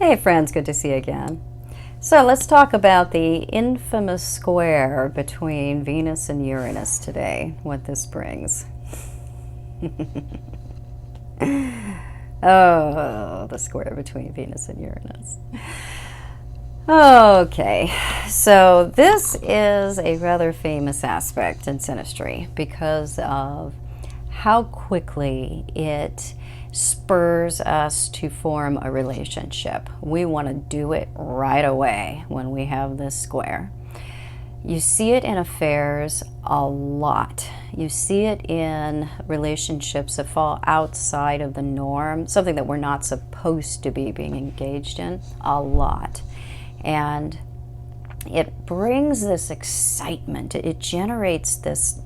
Hey friends, good to see you again. So let's talk about the infamous square between Venus and Uranus today, what this brings. Oh, the square between Venus and Uranus. Okay, so this is a rather famous aspect in Synastry because of how quickly it spurs us to form a relationship. We want to do it right away when we have this square. You see it in affairs a lot. You see it in relationships that fall outside of the norm, something that we're not supposed to be being engaged in, a lot. And it brings this excitement. It generates this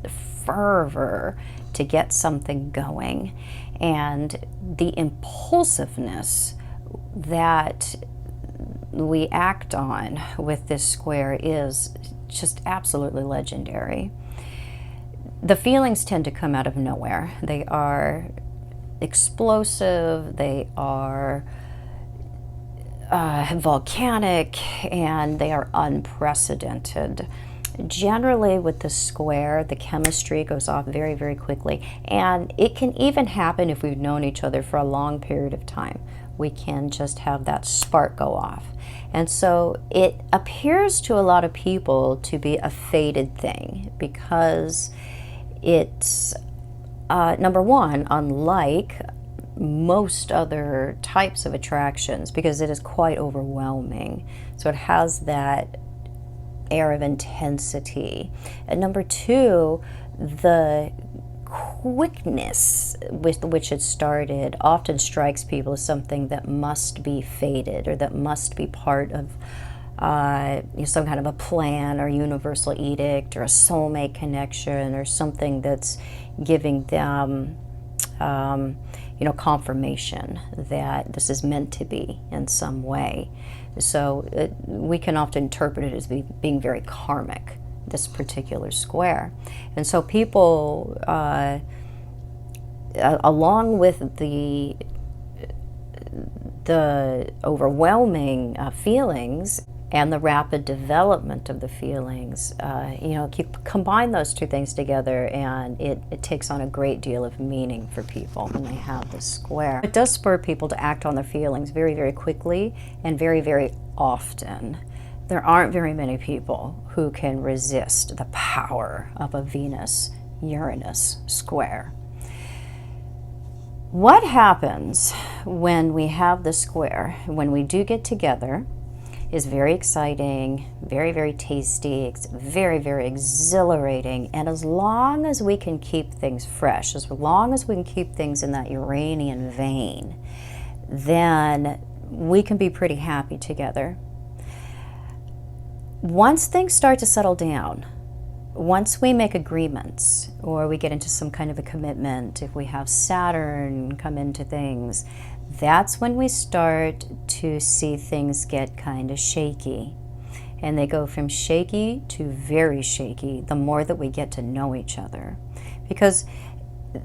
fervor to get something going. And the impulsiveness that we act on with this square is just absolutely legendary. The feelings tend to come out of nowhere. They are explosive, they are volcanic, and they are unprecedented. Generally with the square, the chemistry goes off very, very quickly, and it can even happen if we've known each other for a long period of time. We can just have that spark go off. And so it appears to a lot of people to be a fated thing because it's, number one, unlike most other types of attractions, because it is quite overwhelming. So it has that air of intensity. And number two, the quickness with which it started often strikes people as something that must be fated or that must be part of some kind of a plan or universal edict or a soulmate connection or something that's giving them confirmation that this is meant to be in some way. So we can often interpret it as being very karmic, this particular square. And so people, along with the overwhelming feelings and the rapid development of the feelings, you combine those two things together and it takes on a great deal of meaning for people when they have this square. It does spur people to act on their feelings very, very quickly and very, very often. There aren't very many people who can resist the power of a Venus-Uranus square. What happens when we have the square, when we do get together, is very exciting, very, very tasty, it's very, very exhilarating. And as long as we can keep things fresh, as long as we can keep things in that Uranian vein, then we can be pretty happy together. Once things start to settle down, once we make agreements or we get into some kind of a commitment, if we have Saturn come into things, that's when we start to see things get kind of shaky. And they go from shaky to very shaky the more that we get to know each other. Because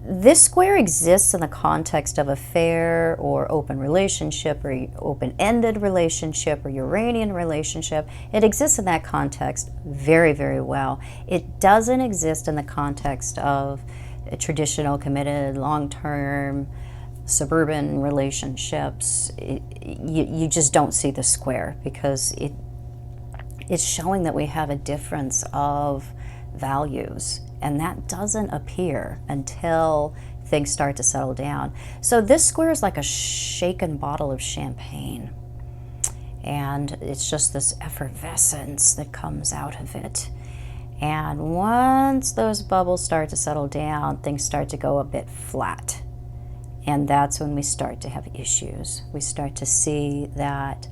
this square exists in the context of a fair or open relationship or open-ended relationship or Uranian relationship. It exists in that context very, very well. It doesn't exist in the context of a traditional, committed, long-term, suburban relationships. You just don't see the square because it's showing that we have a difference of values, and that doesn't appear until things start to settle down. So this square is like a shaken bottle of champagne, and it's just this effervescence that comes out of it. And once those bubbles start to settle down, things start to go a bit flat. And that's when we start to have issues. We start to see that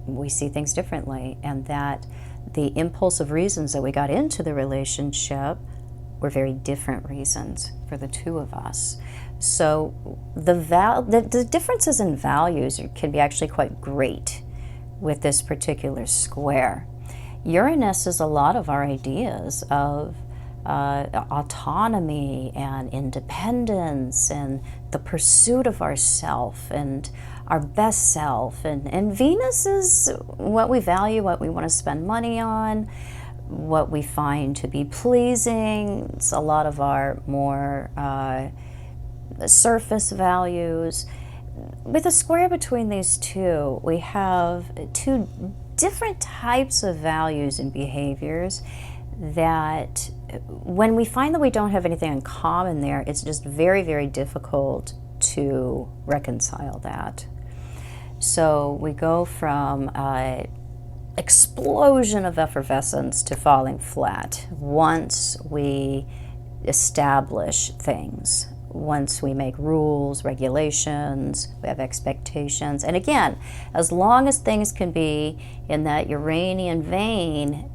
we see things differently, and that the impulsive reasons that we got into the relationship were very different reasons for the two of us. So the differences in values can be actually quite great with this particular square. Uranus is a lot of our ideas of autonomy and independence and the pursuit of ourself and our best self. And Venus is what we value, what we want to spend money on, what we find to be pleasing. It's a lot of our more surface values. With a square between these two, we have two different types of values and behaviors that when we find that we don't have anything in common there, it's just very, very difficult to reconcile that. So we go from explosion of effervescence to falling flat once we establish things. Once we make rules, regulations, we have expectations. And again, as long as things can be in that Uranian vein,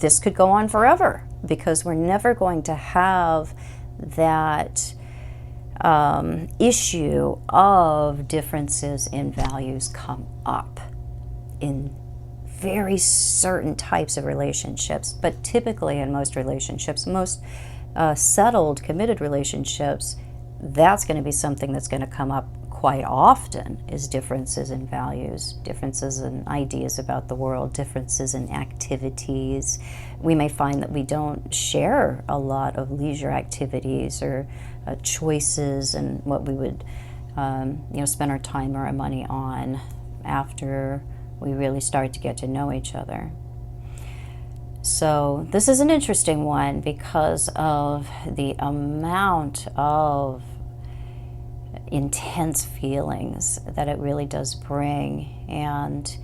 this could go on forever, because we're never going to have that issue of differences in values come up in very certain types of relationships. But typically in most relationships, most settled, committed relationships, that's going to be something that's going to come up quite often, is differences in values, differences in ideas about the world, differences in activities. We may find that we don't share a lot of leisure activities or choices and what we would spend our time or our money on after we really start to get to know each other. So this is an interesting one because of the amount of intense feelings that it really does bring, and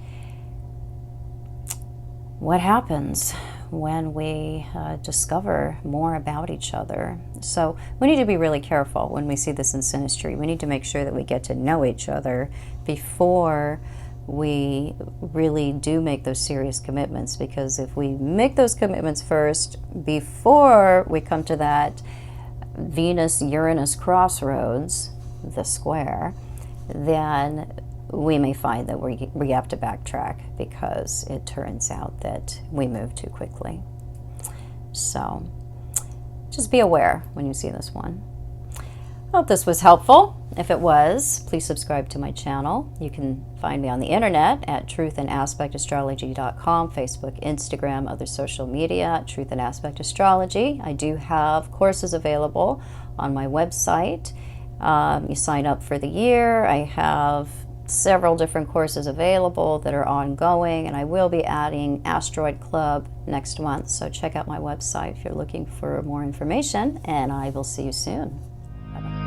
what happens when we discover more about each other. So we need to be really careful when we see this in Synastry. We need to make sure that we get to know each other before we really do make those serious commitments, because if we make those commitments first before we come to that Venus-Uranus crossroads, the square, then we may find that we have to backtrack because it turns out that we move too quickly. So just be aware when you see this one. I hope this was helpful. If it was, please subscribe to my channel. You can find me on the internet at truthandaspectastrology.com, Facebook, Instagram, other social media, Truth and Aspect Astrology. I do have courses available on my website. You sign up for the year. I have several different courses available that are ongoing, and I will be adding Asteroid Club next month. So check out my website if you're looking for more information, and I will see you soon. Bye-bye.